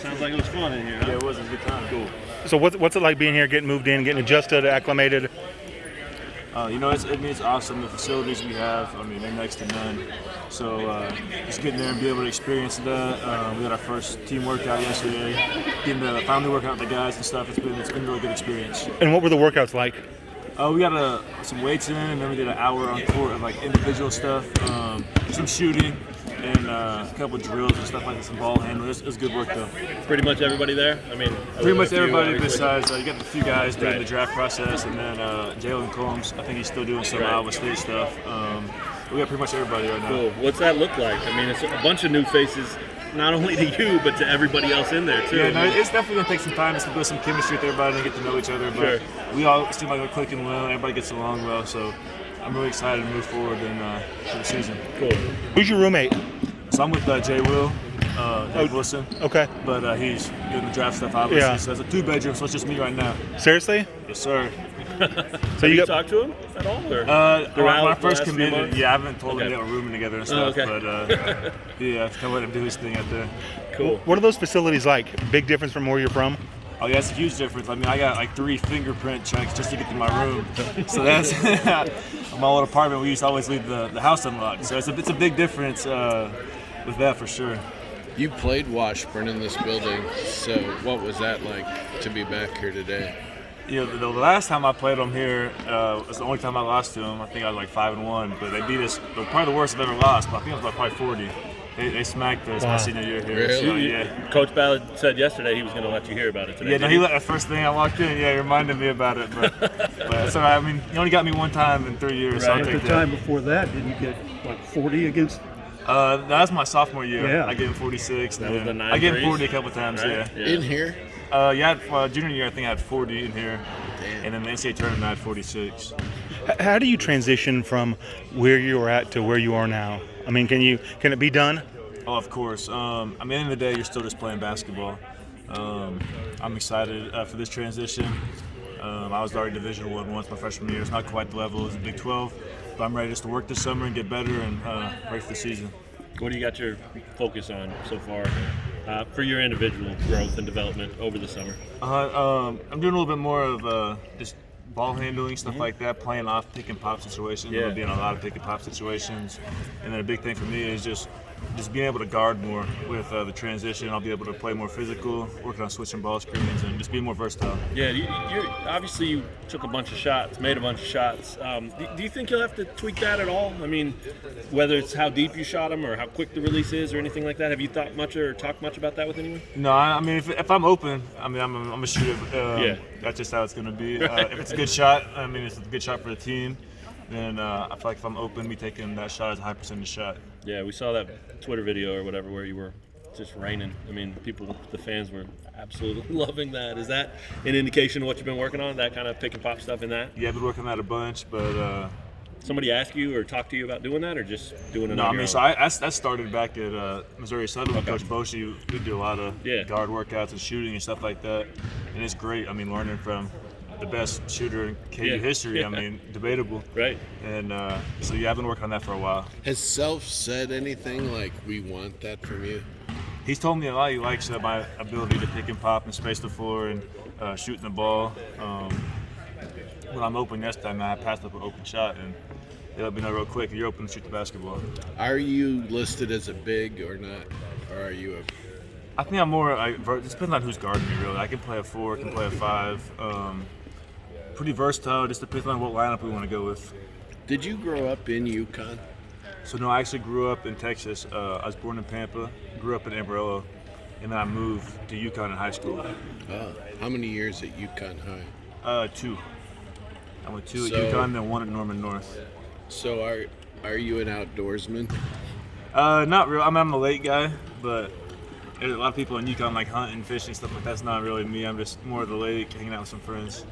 Sounds like it was fun in here. Huh? Yeah, it was a good time. Cool. So what's it like being here, getting moved in, getting adjusted, acclimated? It's awesome. The facilities we have, they're next to none. So just getting there and be able to experience that. We had our first team workout yesterday. Getting to finally working out with the guys and stuff. It's been a really good experience. And what were the workouts like? We got some weights in, and then we did an hour on court of like individual stuff, some shooting, and a couple drills and stuff like that, some ball handling. It was good work though. Pretty much everybody there? Pretty much everybody besides you got a few guys doing the draft process, and then Jalen Combs. I think he's still doing some Iowa State stuff. We got pretty much everybody right now. Cool. What's that look like? It's a bunch of new faces, not only to you, but to everybody else in there too. Yeah, no, it's definitely going to take some time just to build some chemistry with everybody and get to know each other. But we all seem like we're clicking well. Everybody gets along well. So I'm really excited to move forward for the season. Cool. Who's your roommate? So I'm with Jay Will, Dave Wilson. Okay. But he's doing the draft stuff, obviously. Yeah. So it's a 2-bedroom, so it's just me right now. Seriously? Yes, sir. So you talked to him at all? Or when I first committed, I haven't told him yet we're rooming together and stuff. Okay. But yeah, kind of let him do his thing out there. Cool. What are those facilities like? Big difference from where you're from? Oh yeah, it's a huge difference. I got like 3 fingerprint checks just to get to my room. So that's my old apartment. We used to always leave the house unlocked. So it's a big difference with that for sure. You played Washburn in this building, so what was that like to be back here today? The last time I played them here was the only time I lost to them. I think I was like 5-1, but they beat us. Probably the worst I've ever lost. But I think I was like probably 40. They smacked us my senior year here. Really? So, yeah. Coach Ballard said yesterday he was going to let you hear about it today. Yeah, no, he let the first thing I walked in. Yeah, he reminded me about it. But it's all right. He only got me one time in 3 years. Right. So I'll At take the that. time before that, didn't you get like 40 against? That was my sophomore year. Yeah. I gave him 46. That was the 9 I gave him threes? 40 a couple times. Right? Yeah. In here? Junior year I think I had 40 in here, and then the NCAA tournament I had 46. How do you transition from where you were at to where you are now? Can it be done? Oh, of course. At the end of the day, you're still just playing basketball. I'm excited for this transition. I was already Division I once my freshman year. It's not quite the level as the Big 12, but I'm ready just to work this summer and get better and ready for the season. What do you got your focus on so far for your individual growth and development over the summer? I'm doing a little bit more of just ball handling, stuff like that, playing off pick and pop situations. Yeah. We'll be in a lot of pick and pop situations. And then a big thing for me is just being able to guard more with the transition. I'll be able to play more physical, working on switching ball screens, and just being more versatile. Yeah, obviously you took a bunch of shots, made a bunch of shots. Do you think you'll have to tweak that at all? Whether it's how deep you shot them or how quick the release is or anything like that. Have you thought much or talked much about that with anyone? No, if I'm open, I'm a shooter. That's just how it's going to be. If it's a good shot, it's a good shot for the team. Then I feel like if I'm open, me taking that shot is a high percentage shot. Yeah, we saw that Twitter video or whatever where you were just raining. The fans were absolutely loving that. Is that an indication of what you've been working on, that kind of pick and pop stuff in that? Yeah, I've been working on that a bunch, but somebody ask you or talk to you about doing that or just doing it no, on your own? So I started back at Missouri Southern with Coach Boshi. We do a lot of guard workouts and shooting and stuff like that, and it's great. Learning from the best shooter in KU history. Debatable. Right. And so I've been working on that for a while. Has Self said anything like, we want that from you? He's told me a lot. He likes my ability to pick and pop and space the floor and shooting the ball. When I'm open yesterday, I passed up an open shot, and they let me know real quick, you're open to shoot the basketball. Are you listed as a big or not? Or are you I think I'm more, it depends on who's guarding me, really. I can play a 4, can play a 5. Pretty versatile, just depends on what lineup we want to go with. Did you grow up in UConn? So no, I actually grew up in Texas. I was born in Pampa, grew up in Amarillo, and then I moved to UConn in high school. How many years at UConn High? 2. I went 2 at UConn, then 1 at Norman North. So are you an outdoorsman? Not real. I'm a lake guy, but there's a lot of people in UConn like hunting, fishing, stuff like that. That's not really me. I'm just more of the lake, hanging out with some friends.